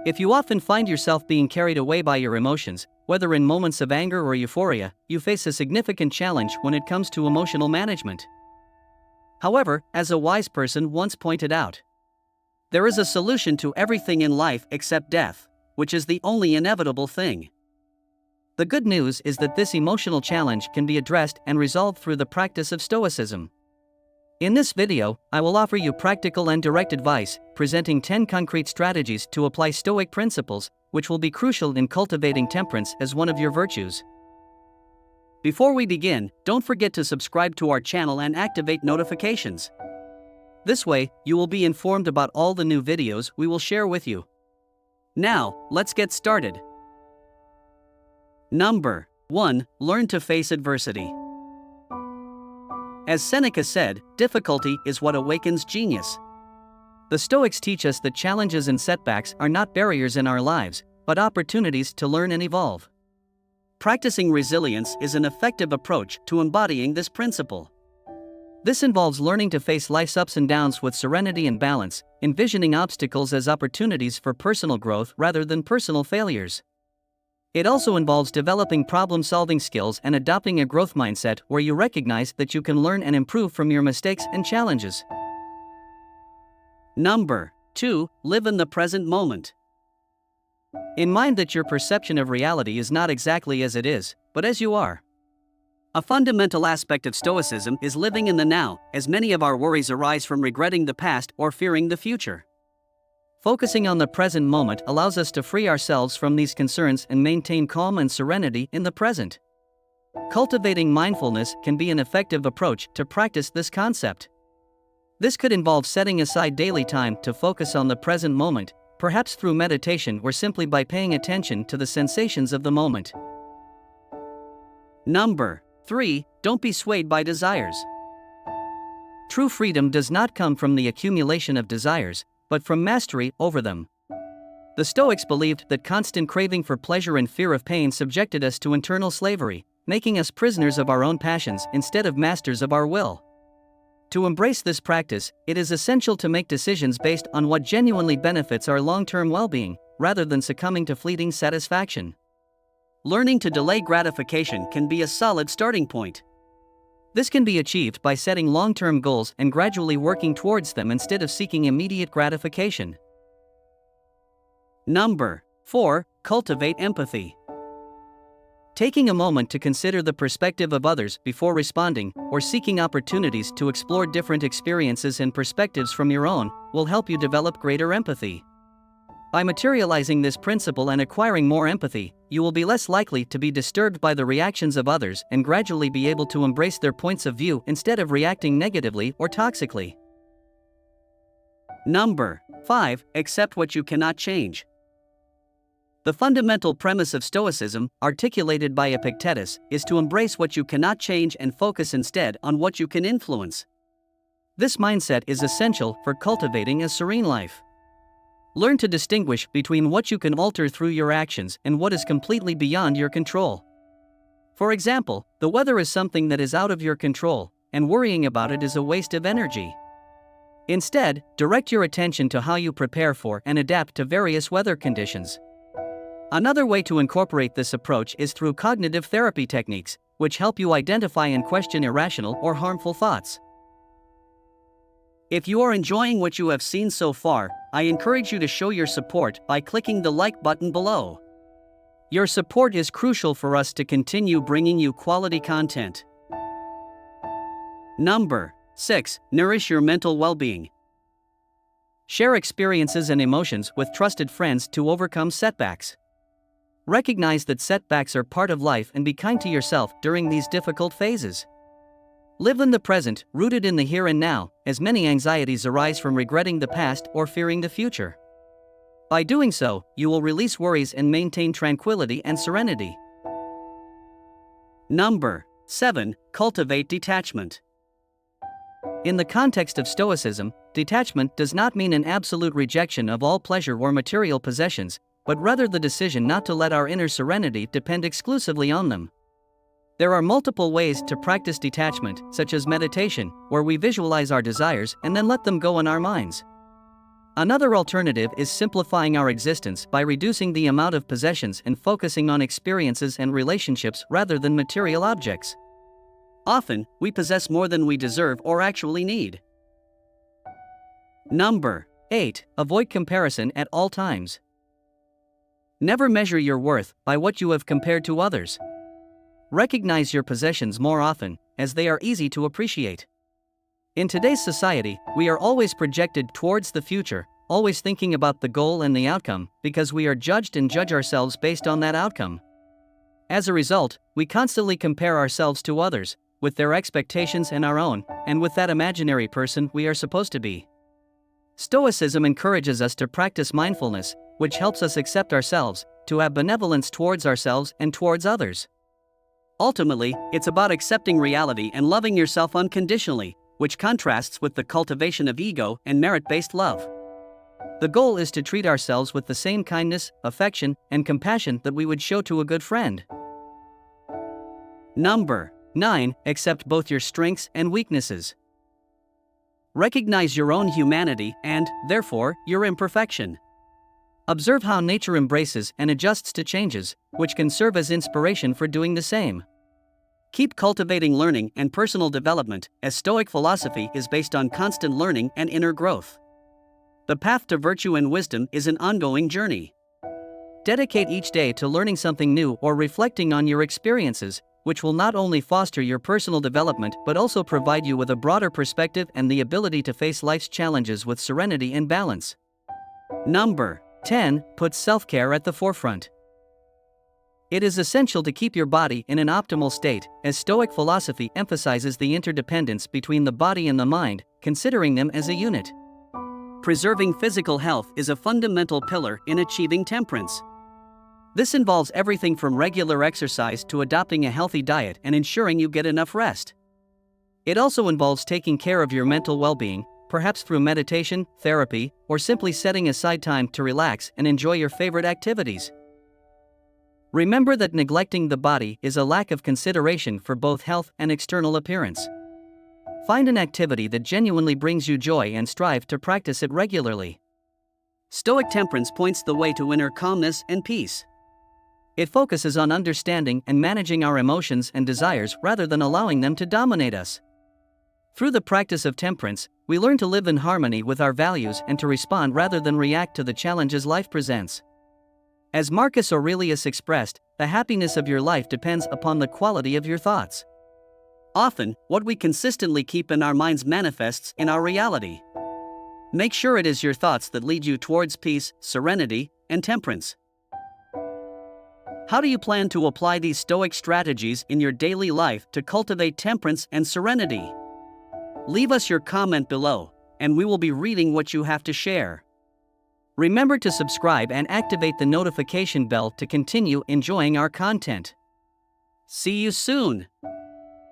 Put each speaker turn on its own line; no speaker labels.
If you often find yourself being carried away by your emotions, whether in moments of anger or euphoria, you face a significant challenge when it comes to emotional management. However, as a wise person once pointed out, there is a solution to everything in life except death, which is the only inevitable thing. The good news is that this emotional challenge can be addressed and resolved through the practice of Stoicism. In this video, I will offer you practical and direct advice, presenting 10 concrete strategies to apply Stoic principles, which will be crucial in cultivating temperance as one of your virtues. Before we begin, don't forget to subscribe to our channel and activate notifications. This way, you will be informed about all the new videos we will share with you. Now, let's get started. Number 1. Learn to face adversity. As Seneca said, difficulty is what awakens genius. The Stoics teach us that challenges and setbacks are not barriers in our lives, but opportunities to learn and evolve. Practicing resilience is an effective approach to embodying this principle. This involves learning to face life's ups and downs with serenity and balance, envisioning obstacles as opportunities for personal growth rather than personal failures. It also involves developing problem-solving skills and adopting a growth mindset where you recognize that you can learn and improve from your mistakes and challenges. Number 2. Live in the present moment. In mind that your perception of reality is not exactly as it is, but as you are. A fundamental aspect of Stoicism is living in the now, as many of our worries arise from regretting the past or fearing the future. Focusing on the present moment allows us to free ourselves from these concerns and maintain calm and serenity in the present. Cultivating mindfulness can be an effective approach to practice this concept. This could involve setting aside daily time to focus on the present moment, perhaps through meditation or simply by paying attention to the sensations of the moment. Number 3. Don't be swayed by desires. True freedom does not come from the accumulation of desires, but from mastery over them. The Stoics believed that constant craving for pleasure and fear of pain subjected us to internal slavery, making us prisoners of our own passions instead of masters of our will. To embrace this practice, it is essential to make decisions based on what genuinely benefits our long-term well-being, rather than succumbing to fleeting satisfaction. Learning to delay gratification can be a solid starting point. This can be achieved by setting long-term goals and gradually working towards them instead of seeking immediate gratification. Number 4. Cultivate empathy. Taking a moment to consider the perspective of others before responding, or seeking opportunities to explore different experiences and perspectives from your own, will help you develop greater empathy. By materializing this principle and acquiring more empathy, you will be less likely to be disturbed by the reactions of others and gradually be able to embrace their points of view instead of reacting negatively or toxically. Number 5. Accept what you cannot change. The fundamental premise of Stoicism, articulated by Epictetus, is to embrace what you cannot change and focus instead on what you can influence. This mindset is essential for cultivating a serene life. Learn to distinguish between what you can alter through your actions and what is completely beyond your control. For example, the weather is something that is out of your control, and worrying about it is a waste of energy. Instead, direct your attention to how you prepare for and adapt to various weather conditions. Another way to incorporate this approach is through cognitive therapy techniques, which help you identify and question irrational or harmful thoughts. If you are enjoying what you have seen so far, I encourage you to show your support by clicking the like button below. Your support is crucial for us to continue bringing you quality content. Number 6. Nourish your mental well-being. Share experiences and emotions with trusted friends to overcome setbacks. Recognize that setbacks are part of life and be kind to yourself during these difficult phases. Live in the present, rooted in the here and now, as many anxieties arise from regretting the past or fearing the future. By doing so, you will release worries and maintain tranquility and serenity. Number 7. Cultivate detachment. In the context of Stoicism, detachment does not mean an absolute rejection of all pleasure or material possessions, but rather the decision not to let our inner serenity depend exclusively on them. There are multiple ways to practice detachment, such as meditation, where we visualize our desires and then let them go in our minds. Another alternative is simplifying our existence by reducing the amount of possessions and focusing on experiences and relationships rather than material objects. Often, we possess more than we deserve or actually need. Number 8. Avoid comparison at all times. Never measure your worth by what you have compared to others. Recognize your possessions more often, as they are easy to appreciate. In today's society, we are always projected towards the future, always thinking about the goal and the outcome, because we are judged and judge ourselves based on that outcome. As a result, we constantly compare ourselves to others, with their expectations and our own, and with that imaginary person we are supposed to be. Stoicism encourages us to practice mindfulness, which helps us accept ourselves, to have benevolence towards ourselves and towards others. Ultimately, it's about accepting reality and loving yourself unconditionally, which contrasts with the cultivation of ego and merit-based love. The goal is to treat ourselves with the same kindness, affection, and compassion that we would show to a good friend. Number 9. Accept both your strengths and weaknesses. Recognize your own humanity and, therefore, your imperfection. Observe how nature embraces and adjusts to changes, which can serve as inspiration for doing the same. Keep cultivating learning and personal development, as Stoic philosophy is based on constant learning and inner growth. The path to virtue and wisdom is an ongoing journey. Dedicate each day to learning something new or reflecting on your experiences, which will not only foster your personal development but also provide you with a broader perspective and the ability to face life's challenges with serenity and balance. Number 10. Put self-care at the forefront. It is essential to keep your body in an optimal state, as Stoic philosophy emphasizes the interdependence between the body and the mind, considering them as a unit. Preserving physical health is a fundamental pillar in achieving temperance. This involves everything from regular exercise to adopting a healthy diet and ensuring you get enough rest. It also involves taking care of your mental well-being, perhaps through meditation, therapy, or simply setting aside time to relax and enjoy your favorite activities. Remember that neglecting the body is a lack of consideration for both health and external appearance. Find an activity that genuinely brings you joy and strive to practice it regularly. Stoic temperance points the way to inner calmness and peace. It focuses on understanding and managing our emotions and desires rather than allowing them to dominate us. Through the practice of temperance, we learn to live in harmony with our values and to respond rather than react to the challenges life presents. As Marcus Aurelius expressed, the happiness of your life depends upon the quality of your thoughts. Often, what we consistently keep in our minds manifests in our reality. Make sure it is your thoughts that lead you towards peace, serenity, and temperance. How do you plan to apply these Stoic strategies in your daily life to cultivate temperance and serenity? Leave us your comment below, and we will be reading what you have to share. Remember to subscribe and activate the notification bell to continue enjoying our content. See you soon!